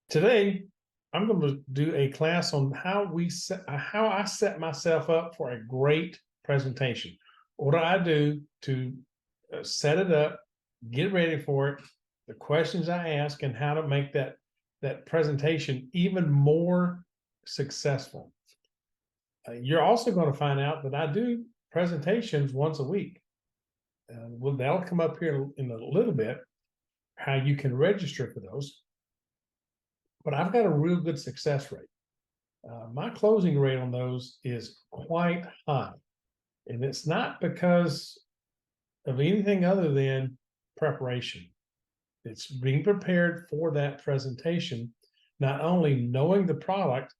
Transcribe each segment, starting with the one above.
Today, I'm going to do a class on how I set myself up for a great presentation. What do I do to set it up, get ready for it, the questions I ask, and how to make that presentation even more successful. You're also going to find out that I do presentations once a week. Well, that'll come up here in a little bit, how you can register for those. But I've got a real good success rate. My closing rate on those is quite high. And it's not because of anything other than preparation. It's being prepared for that presentation, not only knowing the product,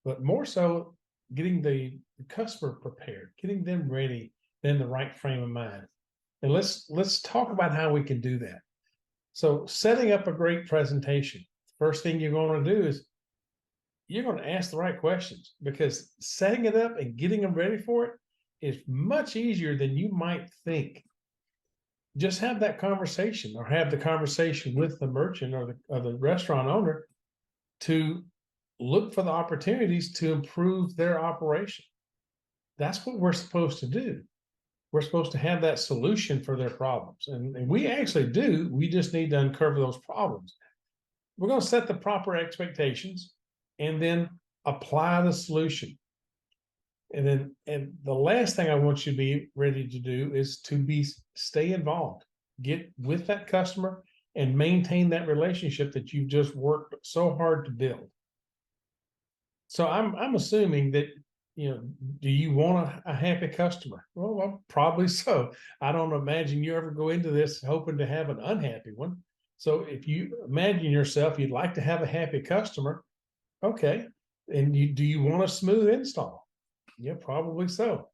but more so getting the customer prepared, getting them ready in the right frame of mind. And let's talk about how we can do that. So setting up a great presentation. First thing you're going to do is you're going to ask the right questions, because setting it up and getting them ready for it is much easier than you might think. Just have that conversation, or have the conversation with the merchant or the restaurant owner to look for the opportunities to improve their operation. That's what we're supposed to do. We're supposed to have that solution for their problems. And we actually do. We just need to uncover those problems. We're going to set the proper expectations and then apply the solution. And the last thing I want you to be ready to do is to stay involved, get with that customer and maintain that relationship that you've just worked so hard to build. So I'm assuming that, do you want a happy customer? Well, probably so. I don't imagine you ever go into this hoping to have an unhappy one. So if you imagine yourself, you'd like to have a happy customer, okay. And do you want a smooth install? Yeah, probably so.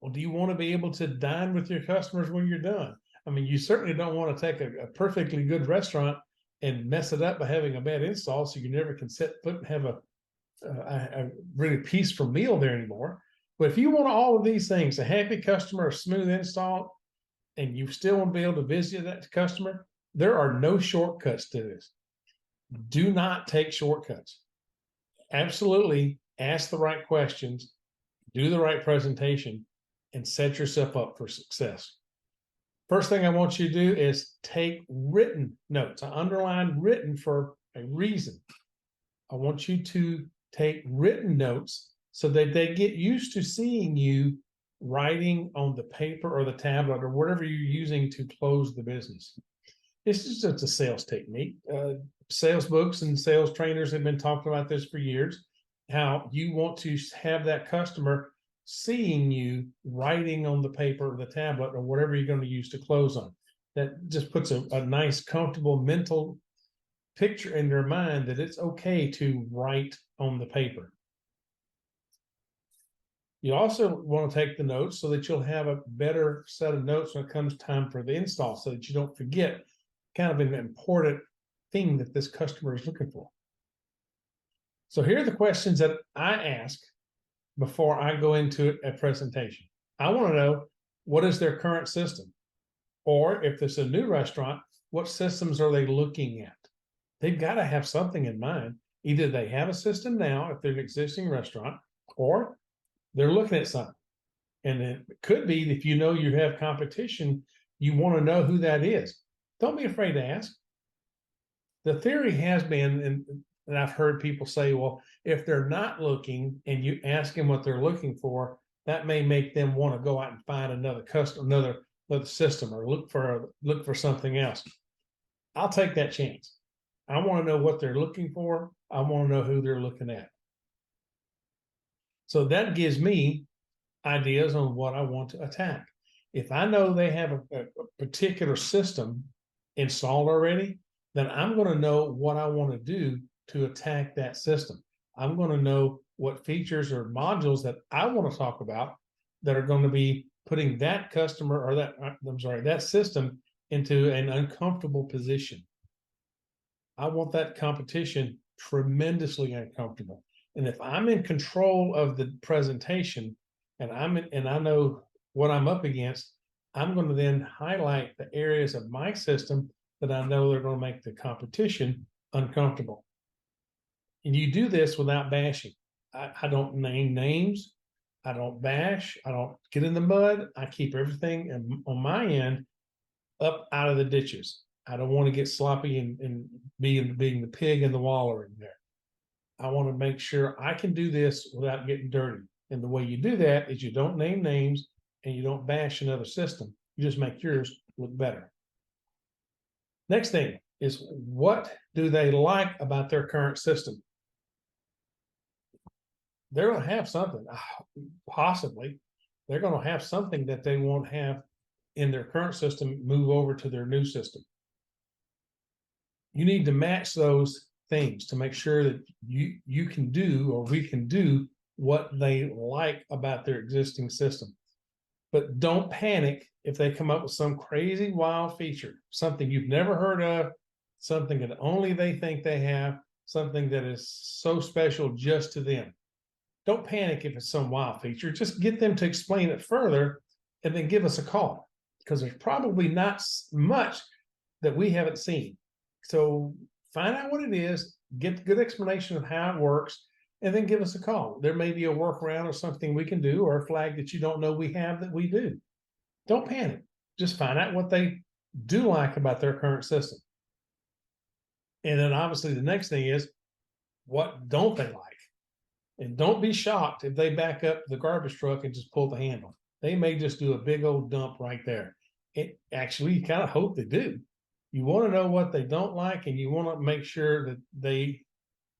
Well, do you want to be able to dine with your customers when you're done? I mean, you certainly don't want to take a perfectly good restaurant and mess it up by having a bad install, so you never can set foot and have a really peaceful meal there anymore. But if you want all of these things, a happy customer, a smooth install, and you still want to be able to visit that customer, there are no shortcuts to this. Do not take shortcuts. Absolutely ask the right questions, do the right presentation, and set yourself up for success. First thing I want you to do is take written notes. I underline written for a reason. I want you to take written notes so that they get used to seeing you writing on the paper or the tablet or whatever you're using to close the business. This is just a sales technique. Sales books and sales trainers have been talking about this for years, how you want to have that customer seeing you writing on the paper or the tablet or whatever you're going to use to close on. That just puts a nice, comfortable mental picture in their mind that it's okay to write on the paper. You also want to take the notes so that you'll have a better set of notes when it comes time for the install, so that you don't forget kind of an important thing that this customer is looking for. So here are the questions that I ask before I go into a presentation. I want to know, what is their current system? Or if it's a new restaurant, what systems are they looking at? They've got to have something in mind. Either they have a system now, if they're an existing restaurant, or they're looking at something. And it could be, if you know you have competition, you want to know who that is. Don't be afraid to ask. The theory has been, and I've heard people say, well, if they're not looking and you ask them what they're looking for, that may make them want to go out and find another customer, another system, or look for something else. I'll take that chance. I want to know what they're looking for. I want to know who they're looking at. So that gives me ideas on what I want to attack. If I know they have a particular system installed already, then I'm going to know what I want to do to attack that system. I'm going to know what features or modules that I want to talk about that are going to be putting that customer, or that system into an uncomfortable position. I want that competition tremendously uncomfortable. And if I'm in control of the presentation and I know what I'm up against, I'm going to then highlight the areas of my system that I know they're going to make the competition uncomfortable. And you do this without bashing. I don't name names. I don't bash. I don't get in the mud. I keep everything on my end up out of the ditches. I don't want to get sloppy and being the pig in the waller in there. I want to make sure I can do this without getting dirty. And the way you do that is you don't name names and you don't bash another system. You just make yours look better. Next thing is, what do they like about their current system? They're going to have something, possibly. They're going to have something that they won't have in their current system, move over to their new system. You need to match those things to make sure that you can do, or we can do, what they like about their existing system. But don't panic if they come up with some crazy wild feature, something you've never heard of, something that only they think they have, something that is so special just to them. Don't panic if it's some wild feature. Just get them to explain it further and then give us a call, because there's probably not much that we haven't seen. So find out what it is, get a good explanation of how it works, and then give us a call. There may be a workaround or something we can do, or a flag that you don't know we have that we do. Don't panic. Just find out what they do like about their current system. And then obviously the next thing is, what don't they like? And don't be shocked if they back up the garbage truck and just pull the handle. They may just do a big old dump right there. It actually, you kind of hope they do. You want to know what they don't like, and you want to make sure that they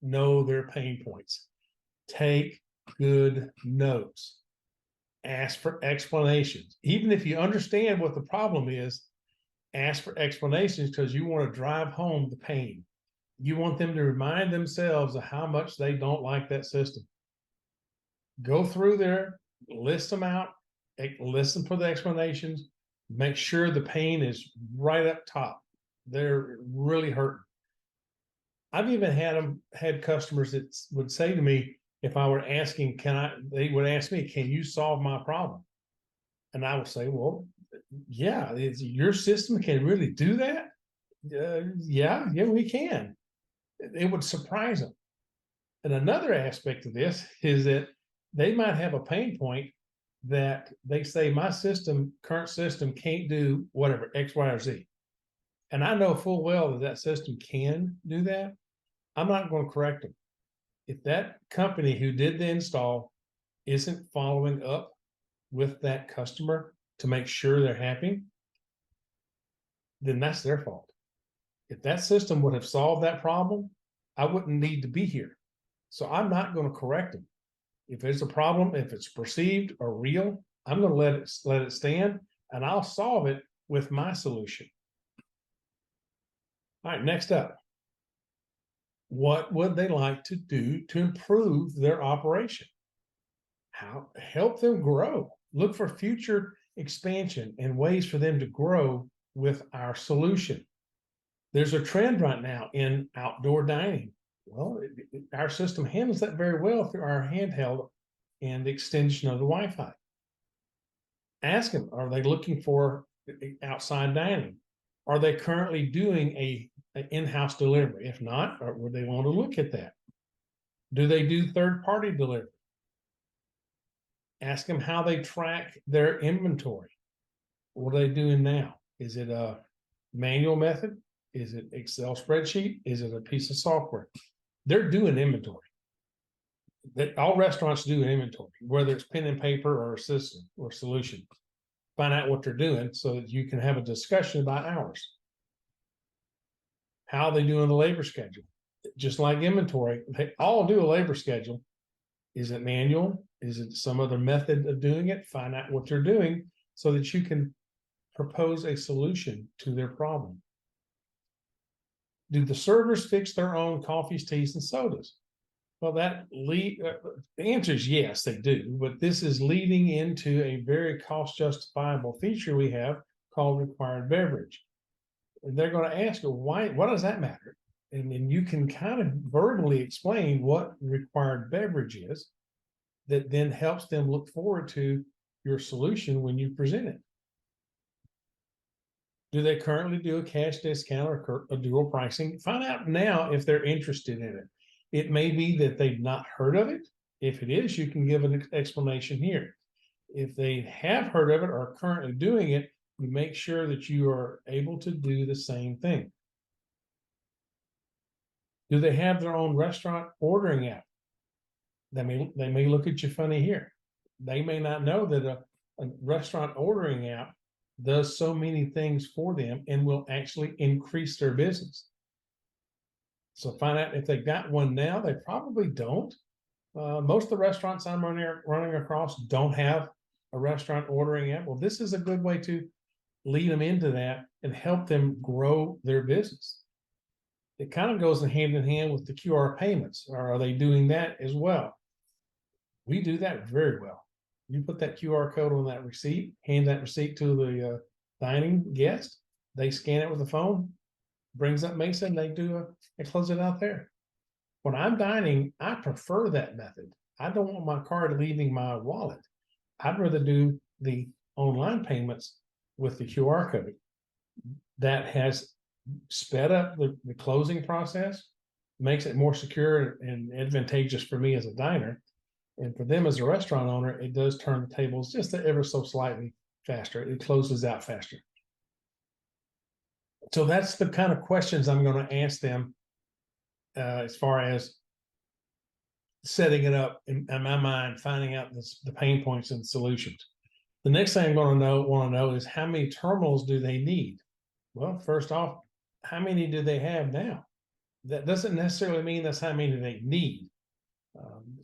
know their pain points. Take good notes. Ask for explanations. Even if you understand what the problem is, ask for explanations, because you want to drive home the pain. You want them to remind themselves of how much they don't like that system. Go through there, list them out, listen for the explanations, make sure the pain is right up top. They're really hurting. I've even had customers that would say to me, if I were asking, they would ask me, can you solve my problem? And I would say, well, yeah, your system can really do that. Yeah, we can. It would surprise them. And another aspect of this is that they might have a pain point that they say, my current system can't do whatever, X, Y, or Z. And I know full well that system can do that. I'm not going to correct them. If that company who did the install isn't following up with that customer to make sure they're happy, then that's their fault. If that system would have solved that problem, I wouldn't need to be here. So I'm not going to correct them. If there's a problem, if it's perceived or real, I'm going to let it stand, and I'll solve it with my solution. All right, next up. What would they like to do to improve their operation? Help them grow. Look for future expansion and ways for them to grow with our solution. There's a trend right now in outdoor dining. Well, our system handles that very well through our handheld and the extension of the Wi-Fi. Ask them, are they looking for outside dining? Are they currently doing an in-house delivery? If not, or would they want to look at that? Do they do third-party delivery? Ask them how they track their inventory. What are they doing now? Is it a manual method? Is it Excel spreadsheet? Is it a piece of software? They're doing inventory. All restaurants do an inventory, whether it's pen and paper or a system or solution. Find out what they're doing so that you can have a discussion about hours. How are they doing the labor schedule? Just like inventory, they all do a labor schedule. Is it manual? Is it some other method of doing it? Find out what they're doing so that you can propose a solution to their problem. Do the servers fix their own coffees, teas, and sodas? Well, the answer is yes, they do. But this is leading into a very cost justifiable feature we have called required beverage. And they're going to ask you, why? What does that matter? And then you can kind of verbally explain what required beverage is, that then helps them look forward to your solution when you present it. Do they currently do a cash discount or a dual pricing? Find out now if they're interested in it. It may be that they've not heard of it. If it is, you can give an explanation here. If they have heard of it or are currently doing it, you make sure that you are able to do the same thing. Do they have their own restaurant ordering app? They may look at you funny here. They may not know that a restaurant ordering app does so many things for them and will actually increase their business. So find out if they've got one now. They probably don't. Most of the restaurants I'm running across don't have a restaurant ordering app. Well, this is a good way to lead them into that and help them grow their business. It kind of goes hand in hand with the QR payments. Or are they doing that as well? We do that very well. You put that QR code on that receipt, hand that receipt to the dining guest. They scan it with the phone, brings up Mason, they close it out there. When I'm dining, I prefer that method. I don't want my card leaving my wallet. I'd rather do the online payments with the QR code. That has sped up the closing process, makes it more secure and advantageous for me as a diner. And for them as a restaurant owner, it does turn the tables just ever so slightly faster. It closes out faster. So that's the kind of questions I'm going to ask them as far as setting it up in my mind, finding out the pain points and solutions. The next thing I'm going to want to know is how many terminals do they need? Well, first off, how many do they have now? That doesn't necessarily mean that's how many they need.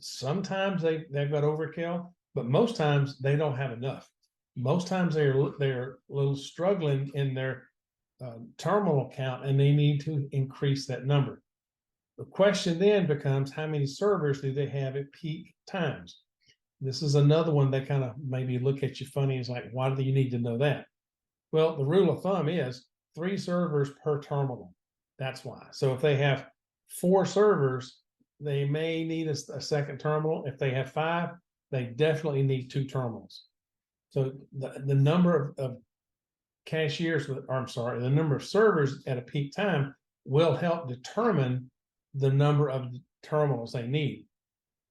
Sometimes they've got overkill, but most times they don't have enough. Most times they're a little struggling in their terminal count, and they need to increase that number. The question then becomes, how many servers do they have at peak times? This is another one that kind of maybe look at you funny. It's like, why do you need to know that? Well, the rule of thumb is 3 servers per terminal. That's why. So if they have 4 servers, they may need a second terminal. If they have 5, they definitely need 2 terminals. So the number of cashiers, the number of servers at a peak time will help determine the number of terminals they need.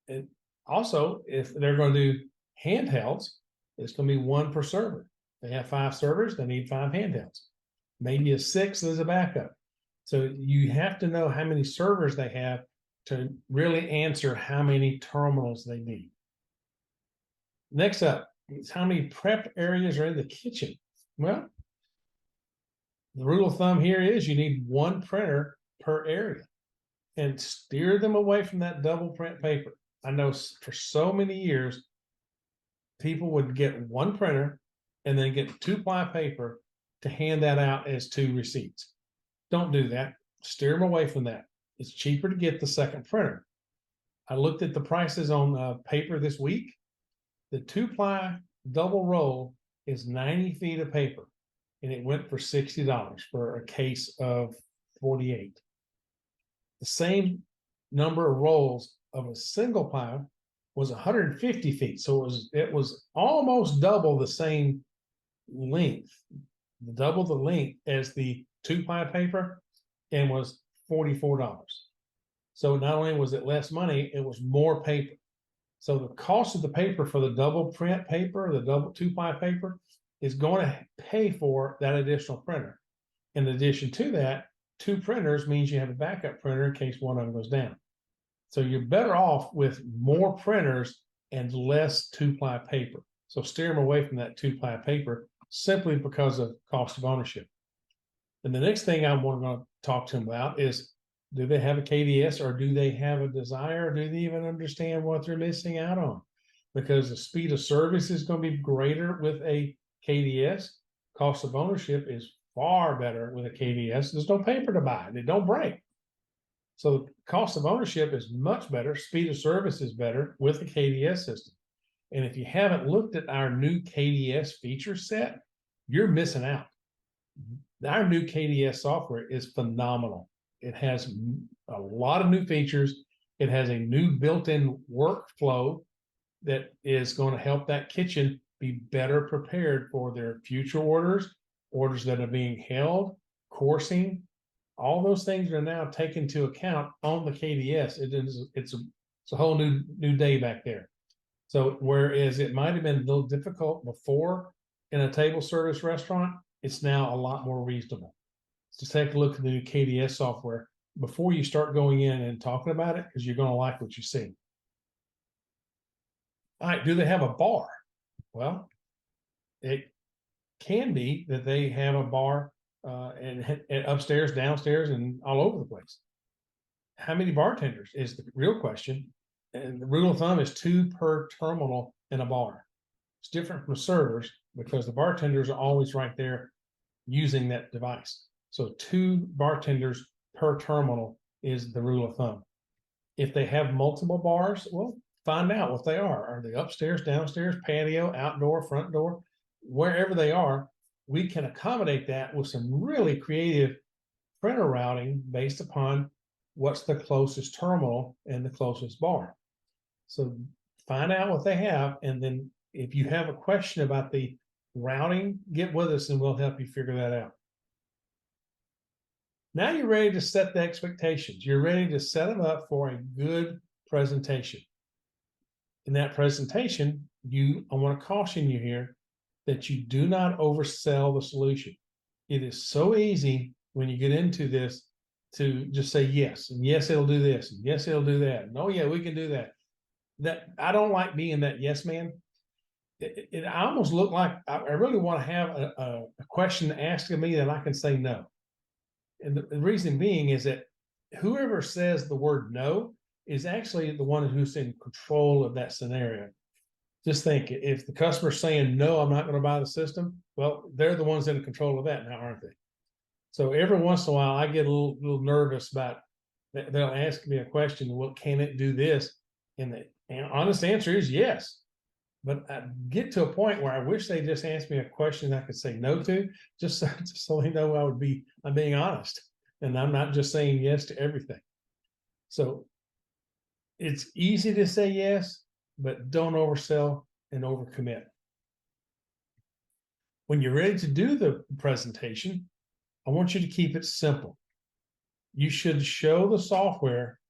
And also, if they're going to do handhelds, it's going to be 1 per server. They have 5 servers, they need 5 handhelds. Maybe a 6th as a backup. So you have to know how many servers they have to really answer how many terminals they need. Next up is how many prep areas are in the kitchen. Well, the rule of thumb here is you need 1 printer per area, and steer them away from that double print paper. I know for so many years, people would get 1 printer and then get 2-ply paper to hand that out as 2 receipts. Don't do that. Steer them away from that. It's cheaper to get the second printer. I looked at the prices on paper this week. The 2-ply double roll is 90 feet of paper, and it went for $60 for a case of 48. The same number of rolls of a single ply was 150 feet. So it was almost double the same length, double the length as the 2-ply paper, and was $44. So not only was it less money, it was more paper. So the cost of the paper for the double print paper, the double 2-ply paper, is going to pay for that additional printer. In addition to that, 2 printers means you have a backup printer in case one of them goes down. So you're better off with more printers and less 2-ply paper. So steer them away from that 2-ply paper simply because of cost of ownership. And the next thing I want to talk to them about is, do they have a KDS, or do they have a desire? Or do they even understand what they're missing out on? Because the speed of service is going to be greater with a KDS. Cost of ownership is far better with a KDS. There's no paper to buy. They don't break. So cost of ownership is much better. Speed of service is better with the KDS system. And if you haven't looked at our new KDS feature set, you're missing out. Our new KDS software is phenomenal. It has a lot of new features. It has a new built-in workflow that is going to help that kitchen be better prepared for their future orders orders that are being held, coursing, all those things are now taken into account on the KDS. It's a whole new day back there. So whereas it might have been a little difficult before in a table service restaurant, it's now a lot more reasonable. So take a look at the new KDS software before you start going in and talking about it, because you're going to like what you see. All right, do they have a bar? Well, it can be that they have a bar and upstairs, downstairs, and all over the place. How many bartenders is the real question. And the rule of thumb is 2 per terminal in a bar. It's different from servers because the bartenders are always right there using that device. So 2 bartenders per terminal is the rule of thumb. If they have multiple bars, well, find out what they are. Are they upstairs, downstairs, patio, outdoor, front door? Wherever they are, we can accommodate that with some really creative printer routing based upon what's the closest terminal and the closest bar. So find out what they have, and then if you have a question about the routing, get with us and we'll help you figure that out. Now you're ready to set the expectations. You're ready to set them up for a good presentation. In that presentation, I want to caution you here that you do not oversell the solution. It is so easy when you get into this to just say yes, and yes, it'll do this, and yes, it'll do that, and oh yeah, we can do that. That I don't like being that yes man. It almost look like I really want to have a question asked of me that I can say no. And the reason being is that whoever says the word no is actually the one who's in control of that scenario. Just think, if the customer's saying no, I'm not going to buy the system, well, they're the ones in control of that now, aren't they? So every once in a while, I get a little nervous about, they'll ask me a question, well, can it do this? And the honest answer is yes. But I get to a point where I wish they just asked me a question I could say no to, just so they know I'm being honest. And I'm not just saying yes to everything. So it's easy to say yes, but don't oversell and overcommit. When you're ready to do the presentation, I want you to keep it simple. You should show the software,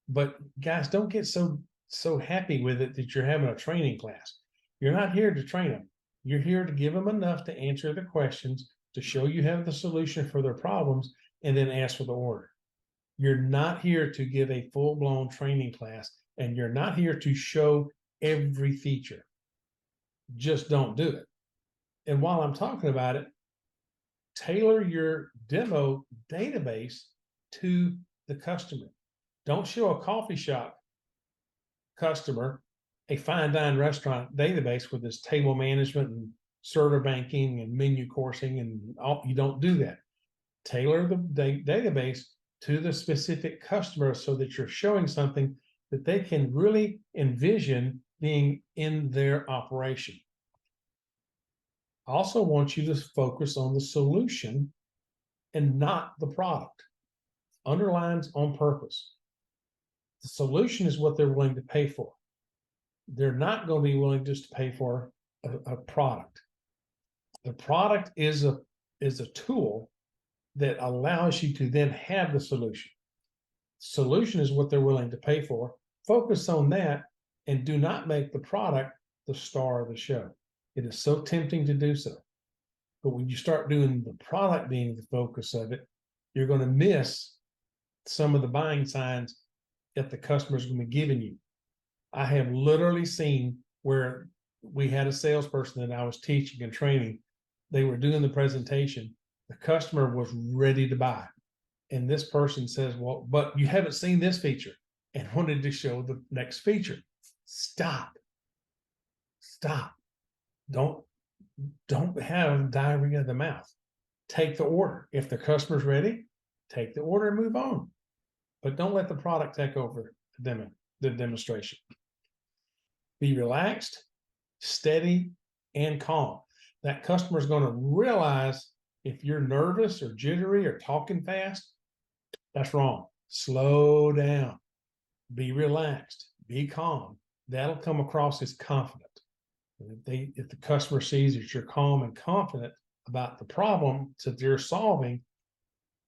but guys, don't get so happy with it that you're having a training class. You're not here to train them. You're here to give them enough to answer the questions, to show you have the solution for their problems, and then ask for the order. You're not here to give a full-blown training class, and you're not here to show every feature. Just don't do it. And while I'm talking about it, tailor your demo database to the customer. Don't show a coffee shop customer a fine dine restaurant database with this table management and server banking and menu coursing and all. You don't do that. Tailor the database to the specific customer so that you're showing something that they can really envision being in their operation. I also want you to focus on the solution and not the product. Underlines on purpose. The solution is what they're willing to pay for. They're not going to be willing just to pay for a product. The product is a tool that allows you to then have the solution. Solution is what they're willing to pay for. Focus on that and do not make the product the star of the show. It is so tempting to do so. But when you start doing the product being the focus of it, you're going to miss some of the buying signs that the customer's going to be giving you. I have literally seen where we had a salesperson that I was teaching and training. They were doing the presentation. The customer was ready to buy. And this person says, well, but you haven't seen this feature, and wanted to show the next feature. Stop. Don't have diarrhea of the mouth. Take the order. If the customer's ready, take the order and move on. But don't let the product take over the demonstration. Be relaxed, steady, and calm. That customer is going to realize if you're nervous or jittery or talking fast, that's wrong. Slow down. Be relaxed. Be calm. That'll come across as confident. If the customer sees that you're calm and confident, about the problem that they're solving,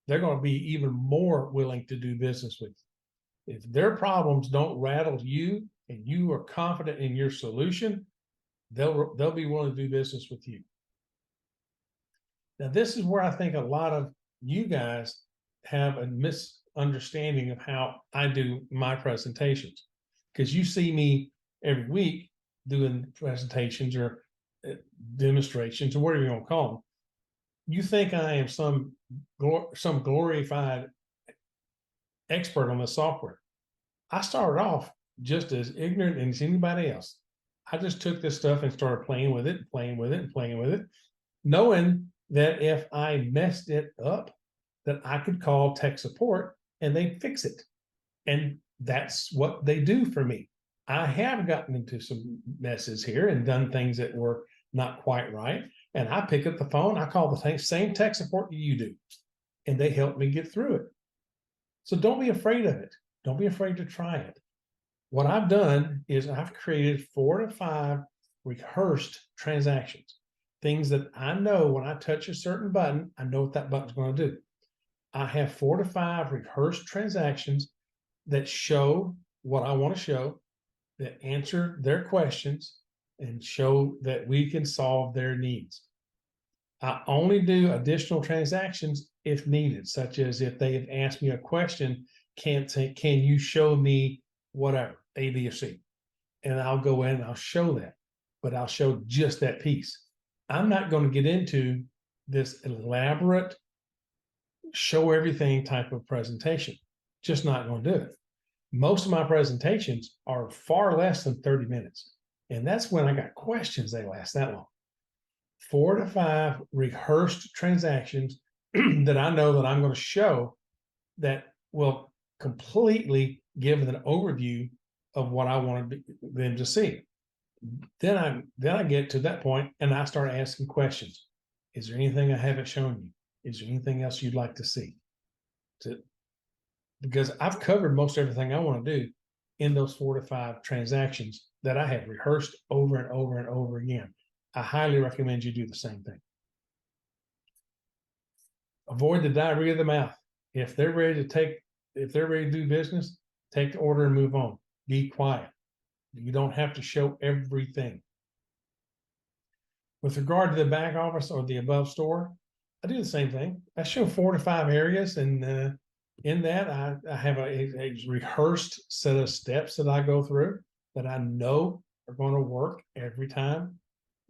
they're going to be even more willing to do business with you. If their problems don't rattle you and you are confident in your solution, they'll be willing to do business with you. Now, this is where I think a lot of you guys have a misunderstanding of how I do my presentations, because you see me every week doing presentations or demonstrations or whatever you want to call them. You think I am some glorified expert on the software. I started off just as ignorant as anybody else. I just took this stuff and started playing with it, playing with it, and playing with it, knowing that if I messed it up, that I could call tech support and they'd fix it. And that's what they do for me. I have gotten into some messes here and done things that were not quite right. And I pick up the phone, I call the same tech support you do, and they help me get through it. So don't be afraid of it. Don't be afraid to try it. What I've done is I've created 4 to 5 rehearsed transactions, things that I know when I touch a certain button, I know what that button's going to do. I have 4 to 5 rehearsed transactions that show what I want to show, that answer their questions, and show that we can solve their needs. I only do additional transactions if needed, such as if they have asked me a question, can you show me whatever, A, B, or C? And I'll go in and I'll show that, but I'll show just that piece. I'm not going to get into this elaborate show everything type of presentation. Just not going to do it. Most of my presentations are far less than 30 minutes. And that's when I got questions, they last that long. 4 to 5 rehearsed transactions that I know that I'm going to show that will completely give an overview of what I want them to see. Then I get to that point and I start asking questions. Is there anything I haven't shown you? Is there anything else you'd like to see? Because I've covered most everything I want to do in those 4 to 5 transactions that I have rehearsed over and over and over again. I highly recommend you do the same thing. Avoid the diarrhea of the mouth. If they're ready to do business, take the order and move on. Be quiet. You don't have to show everything. With regard to the back office or the above store, I do the same thing. I show 4 to 5 areas, and in that I have a rehearsed set of steps that I go through that I know are going to work every time.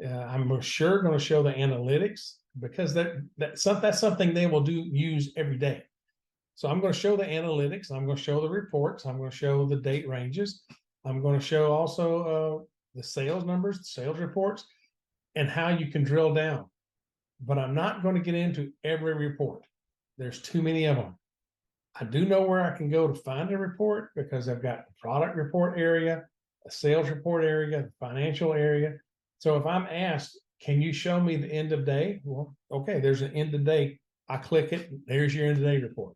I'm sure going to show the analytics, because that's something they will use every day. So I'm going to show the analytics. I'm going to show the reports. I'm going to show the date ranges. I'm going to show also the sales numbers, the sales reports, and how you can drill down. But I'm not going to get into every report. There's too many of them. I do know where I can go to find a report, because I've got the product report area, a sales report area, the financial area. So if I'm asked, can you show me the end of day? Well, okay, there's an end of day. I click it. There's your end of day report.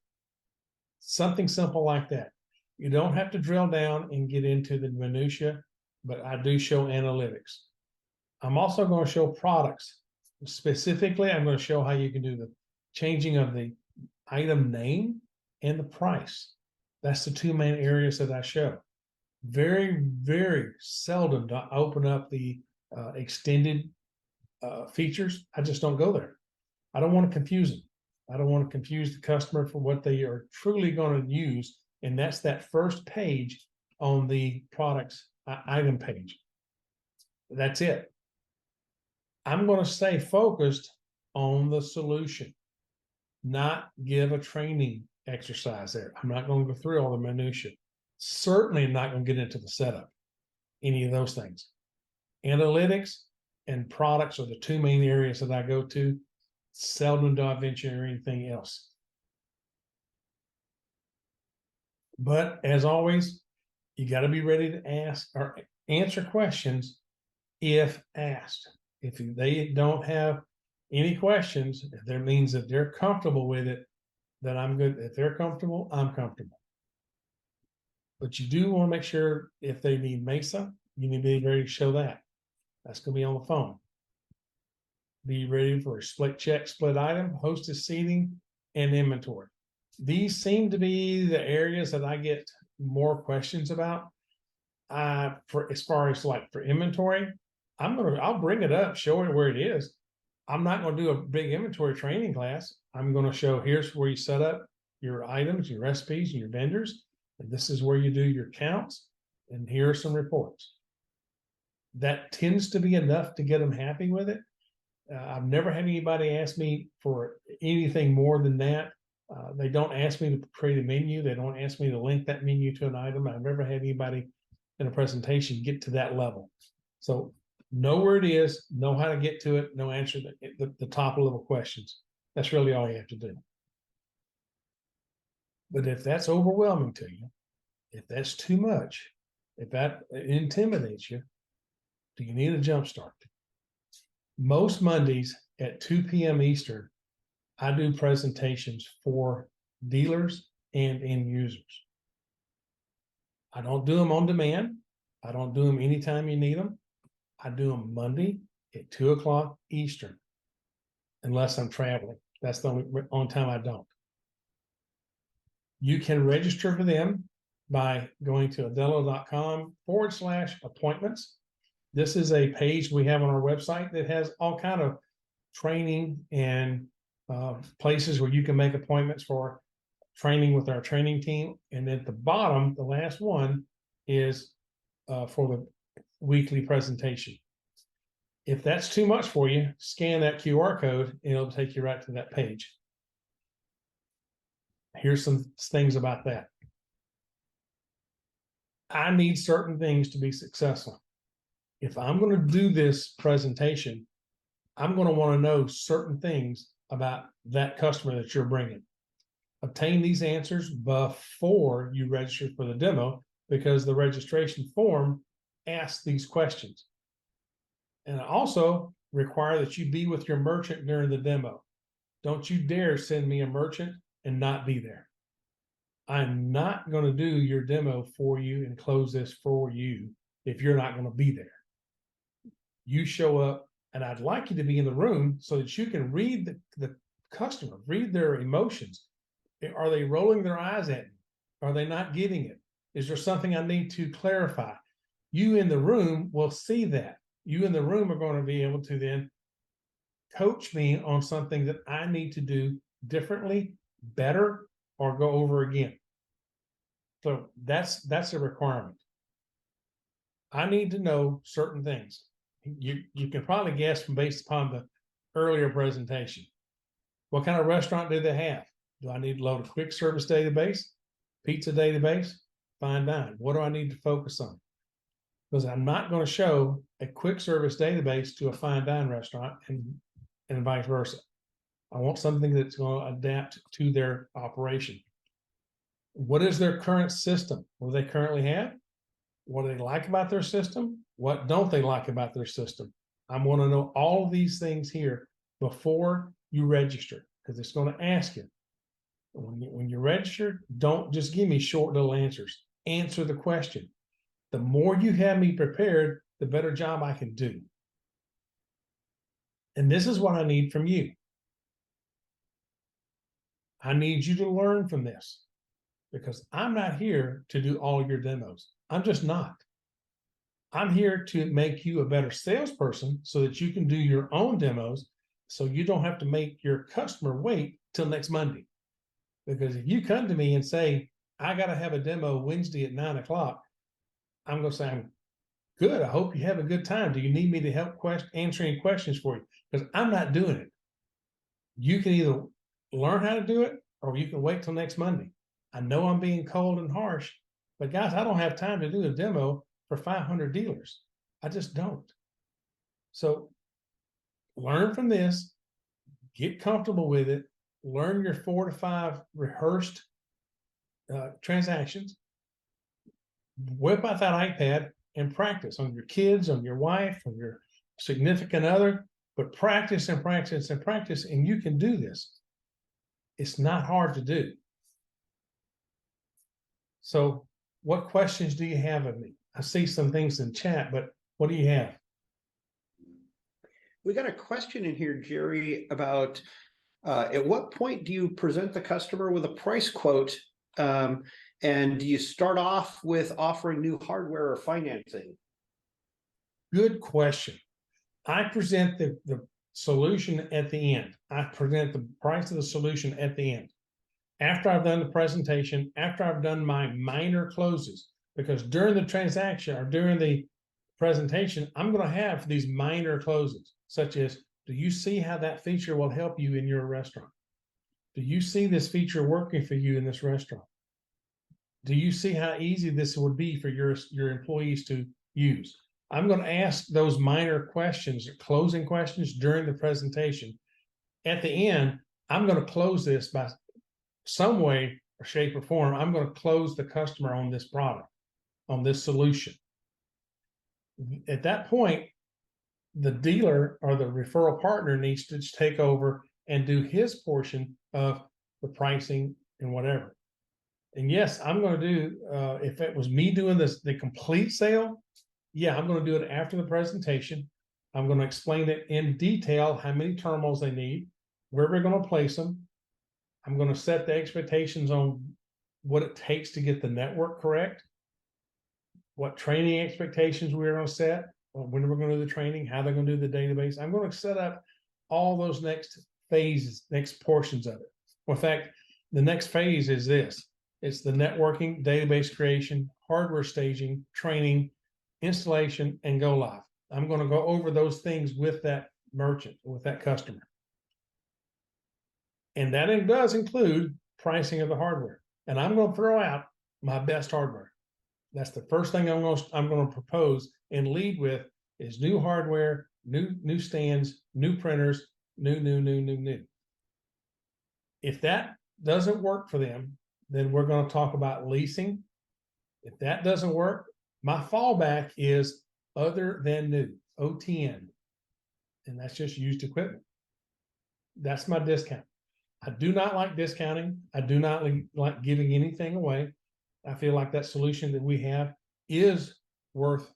Something simple like that. You don't have to drill down and get into the minutia, but I do show analytics. I'm also going to show products. Specifically, I'm going to show how you can do the changing of the item name and the price. That's the 2 main areas that I show. Very, very seldom do I open up the extended features. I just don't go there. I don't want to confuse them. I don't want to confuse the customer for what they are truly going to use. And that's that first page on the products item page. That's it. I'm going to stay focused on the solution, not give a training exercise there. I'm not going to go through all the minutia. Certainly not going to get into the setup, any of those things. Analytics and products are the 2 main areas that I go to. Seldom do I venture anything else. But as always, you got to be ready to ask or answer questions if asked. If they don't have any questions, that means that they're comfortable with it, then I'm good. If they're comfortable, I'm comfortable. But you do want to make sure if they need Mesa, you need to be ready to show that. That's going to be on the phone. Be ready for a split check, split item, hostess seating, and inventory. These seem to be the areas that I get more questions about. For as far as like for inventory, I'll bring it up, show it where it is. I'm not going to do a big inventory training class. I'm going to show here's where you set up your items, your recipes, and your vendors. And this is where you do your counts. And here are some reports. That tends to be enough to get them happy with it. I've never had anybody ask me for anything more than that. They don't ask me to create a menu. They don't ask me to link that menu to an item. I've never had anybody in a presentation get to that level. So know where it is, know how to get to it, know answer the top level questions. That's really all you have to do. But if that's overwhelming to you, if that's too much, if that intimidates you, do you need a jump start? Most Mondays at 2 p.m. Eastern, I do presentations for dealers and end users. I don't do them on demand. I don't do them anytime you need them. I do them Monday at 2 o'clock Eastern, unless I'm traveling. That's the only time I don't. You can register for them by going to aldelo.com/appointments. This is a page we have on our website that has all kind of training and places where you can make appointments for training with our training team. And at the bottom, the last one is for the weekly presentation. If that's too much for you, scan that QR code and it'll take you right to that page. Here's some things about that. I need certain things to be successful. If I'm going to do this presentation, I'm going to want to know certain things about that customer that you're bringing. Obtain these answers before you register for the demo, because the registration form asks these questions. And I also require that you be with your merchant during the demo. Don't you dare send me a merchant and not be there. I'm not going to do your demo for you and close this for you if you're not going to be there. You show up, and I'd like you to be in the room so that you can read the customer, read their emotions. Are they rolling their eyes at me? Are they not getting it? Is there something I need to clarify? You in the room will see that. You in the room are going to be able to then coach me on something that I need to do differently, better, or go over again. So that's a requirement. I need to know certain things. You can probably guess from based upon the earlier presentation. What kind of restaurant do they have? Do I need to load a quick service database, pizza database, fine dine? What do I need to focus on? Because I'm not going to show a quick service database to a fine dine restaurant and vice versa. I want something that's going to adapt to their operation. What is their current system? What do they currently have? What do they like about their system? What don't they like about their system? I want to know all of these things here before you register, because it's going to ask you. When you register, don't just give me short little answers. Answer the question. The more you have me prepared, the better job I can do. And this is what I need from you. I need you to learn from this, because I'm not here to do all your demos. I'm just not. I'm here to make you a better salesperson so that you can do your own demos, so you don't have to make your customer wait till next Monday. Because if you come to me and say, I got to have a demo Wednesday at 9 o'clock, I'm going to say, I'm good. I hope you have a good time. Do you need me to help answering questions for you? Because I'm not doing it. You can either learn how to do it, or you can wait till next Monday. I know I'm being cold and harsh, but guys, I don't have time to do a demo for 500 dealers. I just don't. So learn from this, get comfortable with it, learn your 4 to 5 rehearsed transactions, whip out that iPad and practice on your kids, on your wife, on your significant other, but practice and practice and practice, and you can do this. It's not hard to do. So what questions do you have of me? I see some things in chat, but what do you have? we got a question in here, Jerry, about at what point do you present the customer with a price quote? And do you start off with offering new hardware or financing? Good question. I present the solution at the end. I present the price of the solution at the end. After I've done the presentation, after I've done my minor closes, because during the transaction or during the presentation, I'm going to have these minor closes, such as, do you see how that feature will help you in your restaurant? Do you see this feature working for you in this restaurant? Do you see how easy this would be for your employees to use? I'm going to ask those minor questions, closing questions during the presentation. At the end, I'm going to close this by some way or shape or form. I'm going to close the customer on this product, on this solution. At that point, the dealer or the referral partner needs to take over and do his portion of the pricing and whatever. And yes, I'm going to do, if it was me doing this, the complete sale, yeah, I'm going to do it after the presentation. I'm going to explain it in detail, how many terminals they need, where we're going to place them. I'm going to set the expectations on what it takes to get the network correct, what training expectations we're going to set, when we're going to do the training, how they're going to do the database. I'm going to set up all those next phases, next portions of it. Well, in fact, the next phase is this. It's the networking, database creation, hardware staging, training, installation, and go live. I'm going to go over those things with that merchant, with that customer. And that does include pricing of the hardware. And I'm going to throw out my best hardware. That's the first thing I'm going to propose and lead with is new hardware, new stands, new printers, new. If that doesn't work for them, then we're going to talk about leasing. If that doesn't work, my fallback is other than new, OTN. And that's just used equipment. That's my discount. I do not like discounting. I do not like giving anything away. I feel like that solution that we have is worth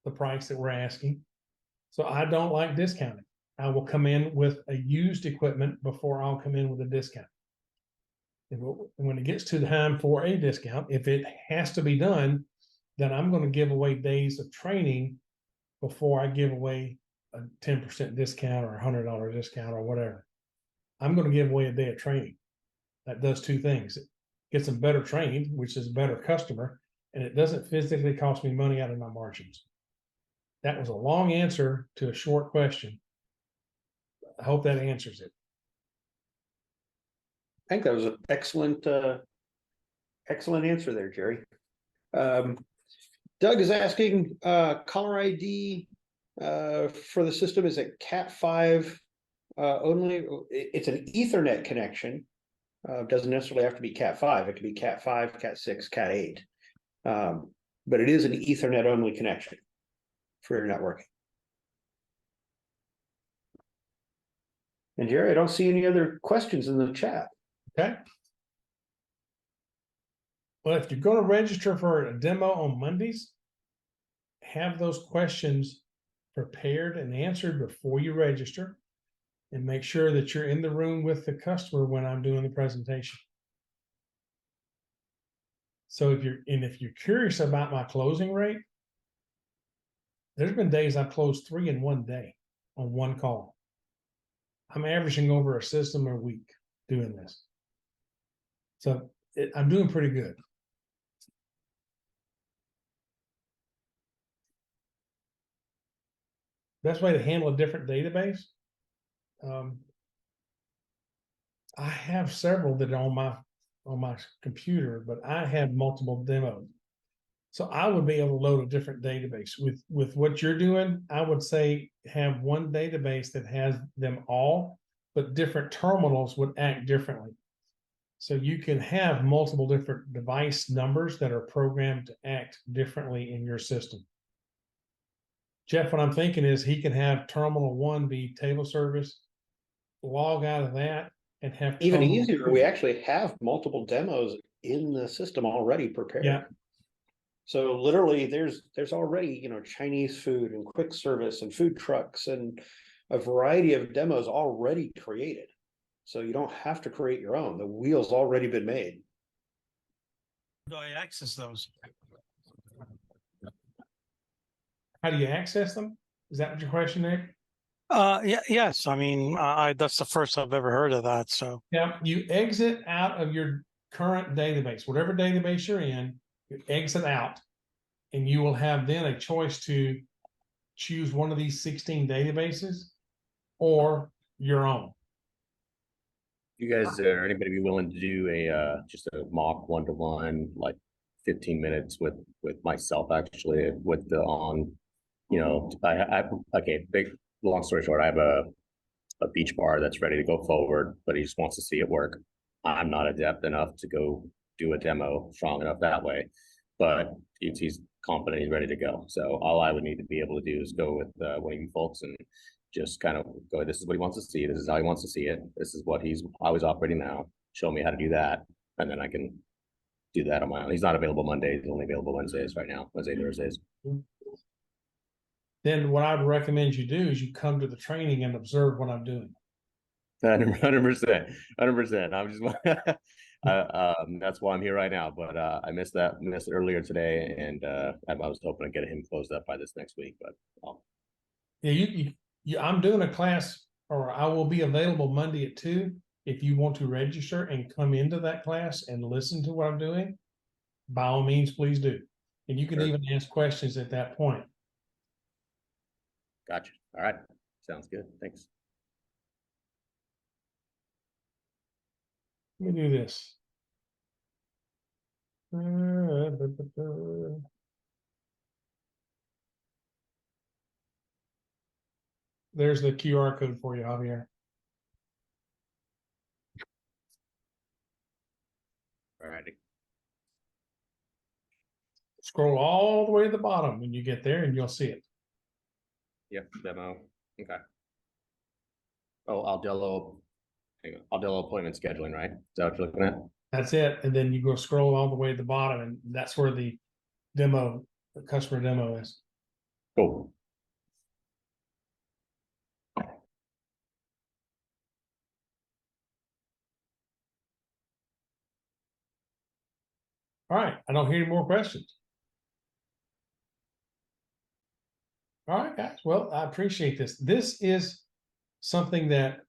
the price that we're asking. So I don't like discounting. I will come in with a used equipment before I'll come in with a discount. When it gets to the time for a discount, if it has to be done, then I'm going to give away days of training before I give away a 10% discount or $100 discount or whatever. I'm going to give away a day of training. That does two things. It gets them better trained, which is a better customer, and it doesn't physically cost me money out of my margins. That was a long answer to a short question. I hope that answers it. I think that was an excellent answer there, Jerry. Doug is asking, caller ID for the system, is it Cat5 only? It's an Ethernet connection. Doesn't necessarily have to be Cat5. It could be Cat5, Cat6, Cat8. But it is an Ethernet only connection for your networking. And Jerry, I don't see any other questions in the chat. Okay. Well, if you're going to register for a demo on Mondays, have those questions prepared and answered before you register, and make sure that you're in the room with the customer when I'm doing the presentation. So if you're curious about my closing rate, there's been days I've closed 3 in one day on one call. I'm averaging over a system a week doing this. So I'm doing pretty good. Best way to handle a different database. I have several that are on my computer, but I have multiple demos. So I would be able to load a different database. With what you're doing, I would say have one database that has them all, but different terminals would act differently. So you can have multiple different device numbers that are programmed to act differently in your system. Jeff, what I'm thinking is he can have terminal 1 be table service, log out of that, and have even easier. 2. We actually have multiple demos in the system already prepared. Yeah. So literally there's already, Chinese food and quick service and food trucks and a variety of demos already created. So you don't have to create your own. The wheel's already been made. Do I access those? How do you access them? Is that what your question, Nick? Yeah, yes. I mean, that's the first I've ever heard of that. So, Yeah, you exit out of your current database, whatever database you're in, you exit out, and you will have then a choice to choose one of these 16 databases or your own. You guys, or anybody be willing to do a just a mock 1-to-1, like 15 minutes with myself actually with the on, you know, I okay, big long story short, I have a beach bar that's ready to go forward, but he just wants to see it work. I'm not adept enough to go do a demo strong enough that way, but he's confident, he's ready to go. So all I would need to be able to do is go with one of you folks and just kind of go, this is what he wants to see, this is how he wants to see it, this is what he's always operating now, show me how to do that, and then I can do that on my own. He's not available Mondays, he's only available Wednesdays right now, Wednesday, Thursdays. Then what I would recommend you do is you come to the training and observe what I'm doing. 100%. I'm just that's why I'm here right now. But I missed it earlier today, and I was hoping to get him closed up by this next week. But Yeah, I'm doing a class, or I will be available Monday at 2. If you want to register and come into that class and listen to what I'm doing, by all means, please do. And you can Sure. even ask questions at that point. Gotcha. All right, sounds good. Thanks. Let me do this. There's the QR code for you, Javier. All righty. Scroll all the way to the bottom when you get there and you'll see it. Yep, demo. Okay. Oh, Aldelo. Hang on. Aldelo appointment scheduling, right? Is that what you're looking at? That's it. And then you go scroll all the way to the bottom, and that's where the demo, the customer demo is. Cool. All right. I don't hear any more questions. All right, guys. Well, I appreciate this. This is something that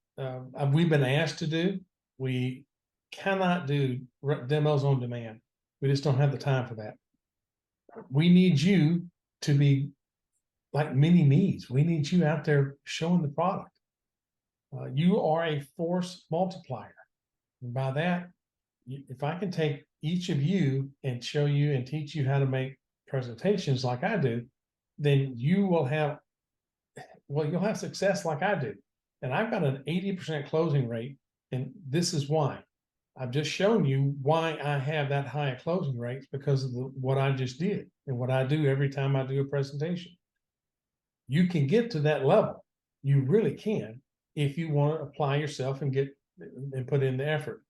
we've been asked to do. We cannot do demos on demand. We just don't have the time for that. We need you to be like mini me's. We need you out there showing the product. You are a force multiplier. And by that, if I can take each of you and show you and teach you how to make presentations like I do, then you will have, well, you'll have success like I do. And I've got an 80% closing rate. And this is why. I've just shown you why I have that high a closing rate, because of what I just did and what I do every time I do a presentation. You can get to that level. You really can, if you want to apply yourself and put in the effort.